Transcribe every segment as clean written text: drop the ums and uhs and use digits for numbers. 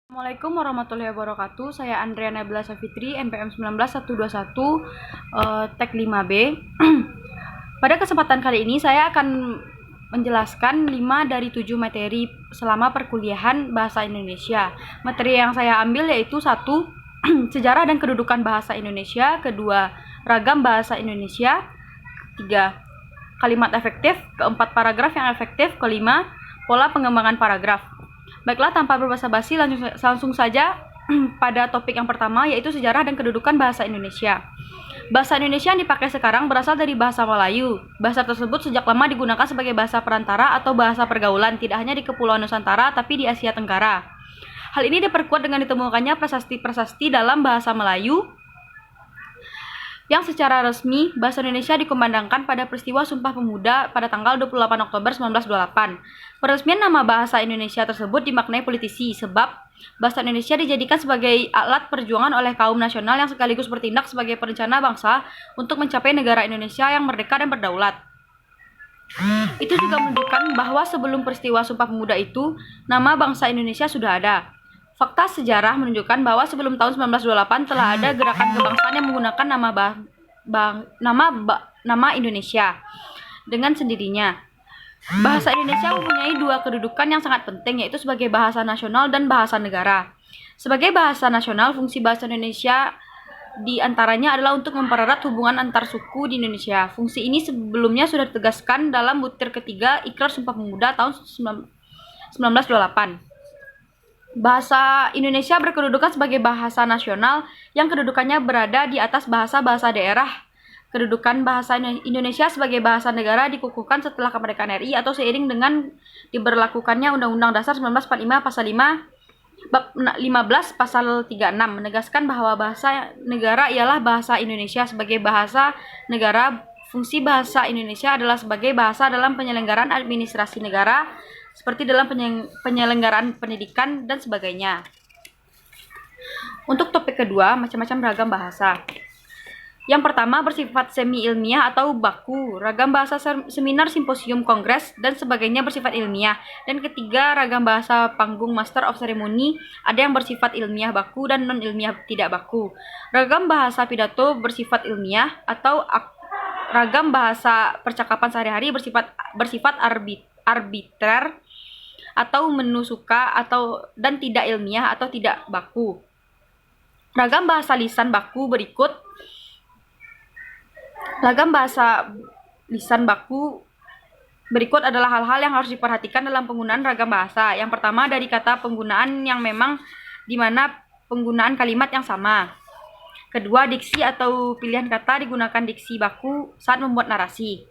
Assalamualaikum warahmatullahi wabarakatuh. Saya Andriana Nabila Safitri, NPM 19121, Tek 5B. Pada kesempatan kali ini saya akan menjelaskan 5 dari 7 materi selama perkuliahan Bahasa Indonesia. Materi yang saya ambil yaitu 1. Sejarah dan kedudukan bahasa Indonesia. 2. Ragam bahasa Indonesia. 3. Kalimat efektif. 4. Paragraf yang efektif. 5. Pola pengembangan paragraf. Baiklah, tanpa berbasa-basi langsung saja pada topik yang pertama, yaitu sejarah dan kedudukan bahasa Indonesia. Bahasa Indonesia yang dipakai sekarang berasal dari bahasa Melayu. Bahasa tersebut sejak lama digunakan sebagai bahasa perantara atau bahasa pergaulan, tidak hanya di Kepulauan Nusantara, tapi di Asia Tenggara. Hal ini diperkuat dengan ditemukannya prasasti-prasasti dalam bahasa Melayu yang secara resmi bahasa Indonesia dikumandangkan pada peristiwa Sumpah Pemuda pada tanggal 28 Oktober 1928. Peresmian nama bahasa Indonesia tersebut dimaknai politisi, sebab bahasa Indonesia dijadikan sebagai alat perjuangan oleh kaum nasional yang sekaligus bertindak sebagai perencana bangsa untuk mencapai negara Indonesia yang merdeka dan berdaulat. Itu juga menunjukkan bahwa sebelum peristiwa Sumpah Pemuda itu, nama bangsa Indonesia sudah ada. Fakta sejarah menunjukkan bahwa sebelum tahun 1928 telah ada gerakan kebangsaan yang menggunakan nama Indonesia dengan sendirinya. Bahasa Indonesia mempunyai 2 kedudukan yang sangat penting, yaitu sebagai bahasa nasional dan bahasa negara. Sebagai bahasa nasional, fungsi bahasa Indonesia di antaranya adalah untuk mempererat hubungan antar suku di Indonesia. Fungsi ini sebelumnya sudah ditegaskan dalam butir ketiga Ikrar Sumpah Pemuda tahun 1928. Bahasa Indonesia berkedudukan sebagai bahasa nasional yang kedudukannya berada di atas bahasa-bahasa daerah. Kedudukan bahasa Indonesia sebagai bahasa negara dikukuhkan setelah kemerdekaan RI atau seiring dengan diberlakukannya Undang-Undang Dasar 1945 Pasal 5 Bab 15 Pasal 36 menegaskan bahwa bahasa negara ialah bahasa Indonesia sebagai bahasa negara. Fungsi bahasa Indonesia adalah sebagai bahasa dalam penyelenggaraan administrasi negara, seperti dalam penyelenggaraan pendidikan dan sebagainya. Untuk topik kedua, macam-macam ragam bahasa. Yang pertama bersifat semi-ilmiah atau baku, ragam bahasa seminar, simposium, kongres, dan sebagainya bersifat ilmiah. Dan ketiga, ragam bahasa panggung, master of ceremony, ada yang bersifat ilmiah baku dan non-ilmiah tidak baku. Ragam bahasa pidato bersifat ilmiah atau ragam bahasa percakapan sehari-hari bersifat arbitrer atau menu suka dan tidak ilmiah atau tidak baku. Ragam bahasa lisan baku berikut. Ragam bahasa lisan baku berikut adalah hal-hal yang harus diperhatikan dalam penggunaan ragam bahasa. Yang pertama dari kata penggunaan yang memang di mana penggunaan kalimat yang sama. Kedua, diksi atau pilihan kata digunakan diksi baku saat membuat narasi.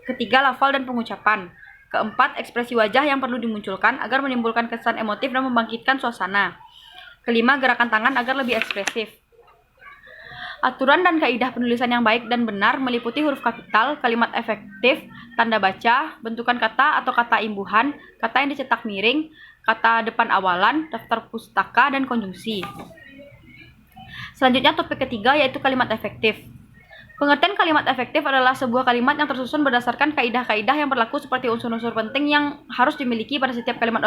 Ketiga, lafal dan pengucapan. Keempat, ekspresi wajah yang perlu dimunculkan agar menimbulkan kesan emotif dan membangkitkan suasana. Kelima, gerakan tangan agar lebih ekspresif. Aturan dan kaidah penulisan yang baik dan benar meliputi huruf kapital, kalimat efektif, tanda baca, bentukan kata atau kata imbuhan, kata yang dicetak miring, kata depan awalan, daftar pustaka, dan konjungsi. Selanjutnya topik ketiga yaitu kalimat efektif. Pengertian kalimat efektif adalah sebuah kalimat yang tersusun berdasarkan kaidah-kaidah yang berlaku seperti unsur-unsur penting yang harus dimiliki pada setiap kalimat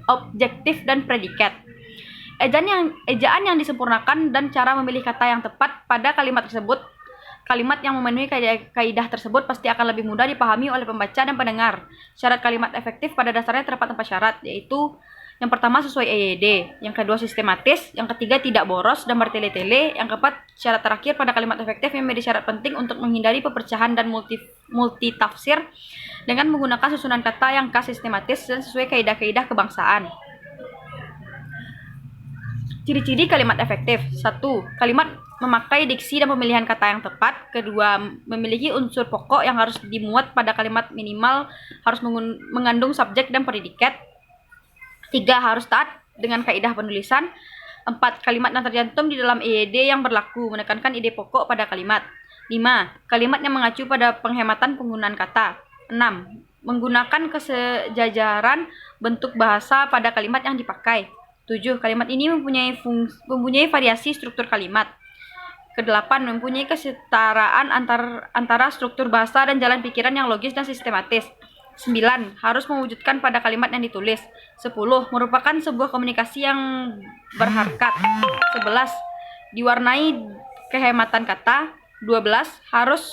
objektif dan predikat. Ejaan yang disempurnakan dan cara memilih kata yang tepat pada kalimat tersebut. Kalimat yang memenuhi kaidah tersebut pasti akan lebih mudah dipahami oleh pembaca dan pendengar. Syarat kalimat efektif pada dasarnya terdapat 4 syarat, yaitu yang pertama sesuai EYD, yang kedua sistematis, yang ketiga tidak boros dan bertele-tele, yang keempat syarat terakhir pada kalimat efektif yang menjadi syarat penting untuk menghindari pepercahan dan multitafsir dengan menggunakan susunan kata yang khas, sistematis, dan sesuai kaidah-kaidah kebangsaan. Ciri-ciri kalimat efektif. 1. Kalimat memakai diksi dan pemilihan kata yang tepat. Kedua, memiliki unsur pokok yang harus dimuat pada kalimat, minimal harus mengandung subjek dan predikat. 3. Harus taat dengan kaidah penulisan. 4. Kalimat yang tercantum di dalam EYD yang berlaku, menekankan ide pokok pada kalimat. 5. Kalimat yang mengacu pada penghematan penggunaan kata. 6. Menggunakan kesejajaran bentuk bahasa pada kalimat yang dipakai. 7. Kalimat ini mempunyai variasi struktur kalimat. Ke-8. Mempunyai kesetaraan antara struktur bahasa dan jalan pikiran yang logis dan sistematis. 9. Harus mewujudkan pada kalimat yang ditulis. 10. Merupakan sebuah komunikasi yang berharkat. 11. Diwarnai kehematan kata. 12. Harus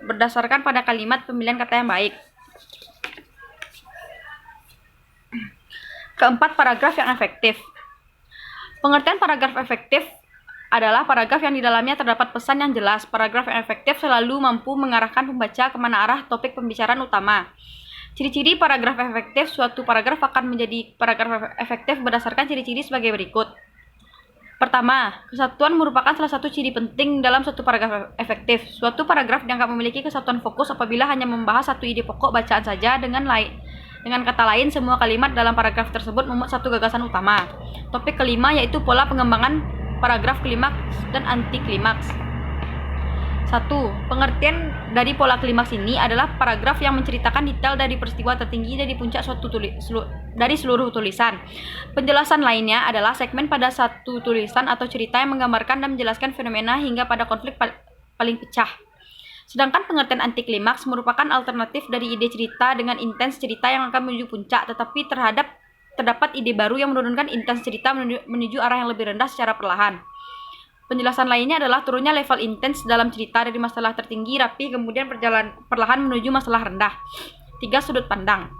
berdasarkan pada kalimat pemilihan kata yang baik. Keempat, paragraf yang efektif. Pengertian paragraf efektif adalah paragraf yang di dalamnya terdapat pesan yang jelas. Paragraf yang efektif selalu mampu mengarahkan pembaca kemana arah topik pembicaraan utama. Ciri-ciri paragraf efektif. Suatu paragraf akan menjadi paragraf efektif berdasarkan ciri-ciri sebagai berikut. Pertama, kesatuan merupakan salah satu ciri penting dalam suatu paragraf efektif. Suatu paragraf dianggap memiliki kesatuan fokus apabila hanya membahas satu ide pokok bacaan saja. Dengan kata lain, semua kalimat dalam paragraf tersebut memuat satu gagasan utama. Topik kelima yaitu pola pengembangan paragraf klimaks dan anti klimaks. 1. Pengertian dari pola klimaks ini adalah paragraf yang menceritakan detail dari peristiwa tertinggi dari puncak dari seluruh tulisan. Penjelasan lainnya adalah segmen pada satu tulisan atau cerita yang menggambarkan dan menjelaskan fenomena hingga pada konflik paling pecah. Sedangkan pengertian anti klimaks merupakan alternatif dari ide cerita dengan intens cerita yang akan menuju puncak, tetapi terdapat ide baru yang menurunkan intens cerita menuju arah yang lebih rendah secara perlahan. Penjelasan lainnya adalah turunnya level intens dalam cerita dari masalah tertinggi rapi kemudian perlahan menuju masalah rendah. 3. Sudut pandang.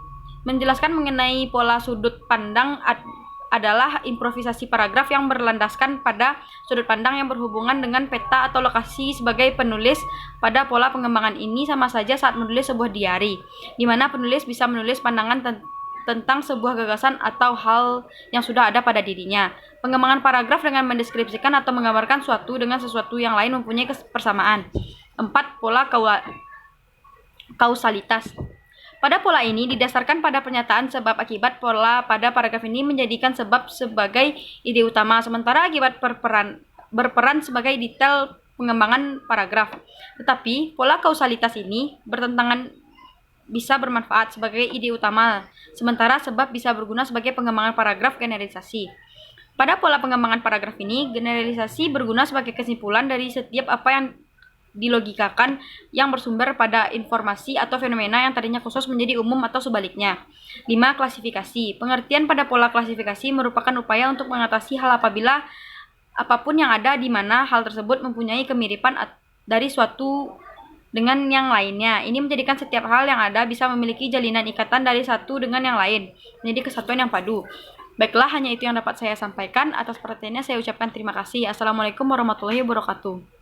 Menjelaskan mengenai pola sudut pandang adalah improvisasi paragraf yang berlandaskan pada sudut pandang yang berhubungan dengan peta atau lokasi. Sebagai penulis pada pola pengembangan ini sama saja saat menulis sebuah diari, di mana penulis bisa menulis pandangan tentang sebuah gagasan atau hal yang sudah ada pada dirinya. Pengembangan paragraf dengan mendeskripsikan atau menggambarkan suatu dengan sesuatu yang lain mempunyai persamaan. 4. Pola kausalitas. Pada pola ini didasarkan pada pernyataan sebab akibat. Pola pada paragraf ini menjadikan sebab sebagai ide utama, sementara akibat berperan sebagai detail pengembangan paragraf. Tetapi pola kausalitas ini bisa bermanfaat sebagai ide utama, sementara sebab bisa berguna sebagai pengembangan paragraf generalisasi. Pada pola pengembangan paragraf ini, generalisasi berguna sebagai kesimpulan dari setiap apa yang dilogikakan yang bersumber pada informasi atau fenomena yang tadinya khusus menjadi umum atau sebaliknya. 5. Klasifikasi. Pengertian pada pola klasifikasi merupakan upaya untuk mengatasi hal apabila apapun yang ada di mana hal tersebut mempunyai kemiripan dari suatu dengan yang lainnya. Ini menjadikan setiap hal yang ada bisa memiliki jalinan ikatan dari satu dengan yang lain, menjadi kesatuan yang padu. Baiklah, hanya itu yang dapat saya sampaikan. Atas perhatiannya saya ucapkan terima kasih. Assalamualaikum warahmatullahi wabarakatuh.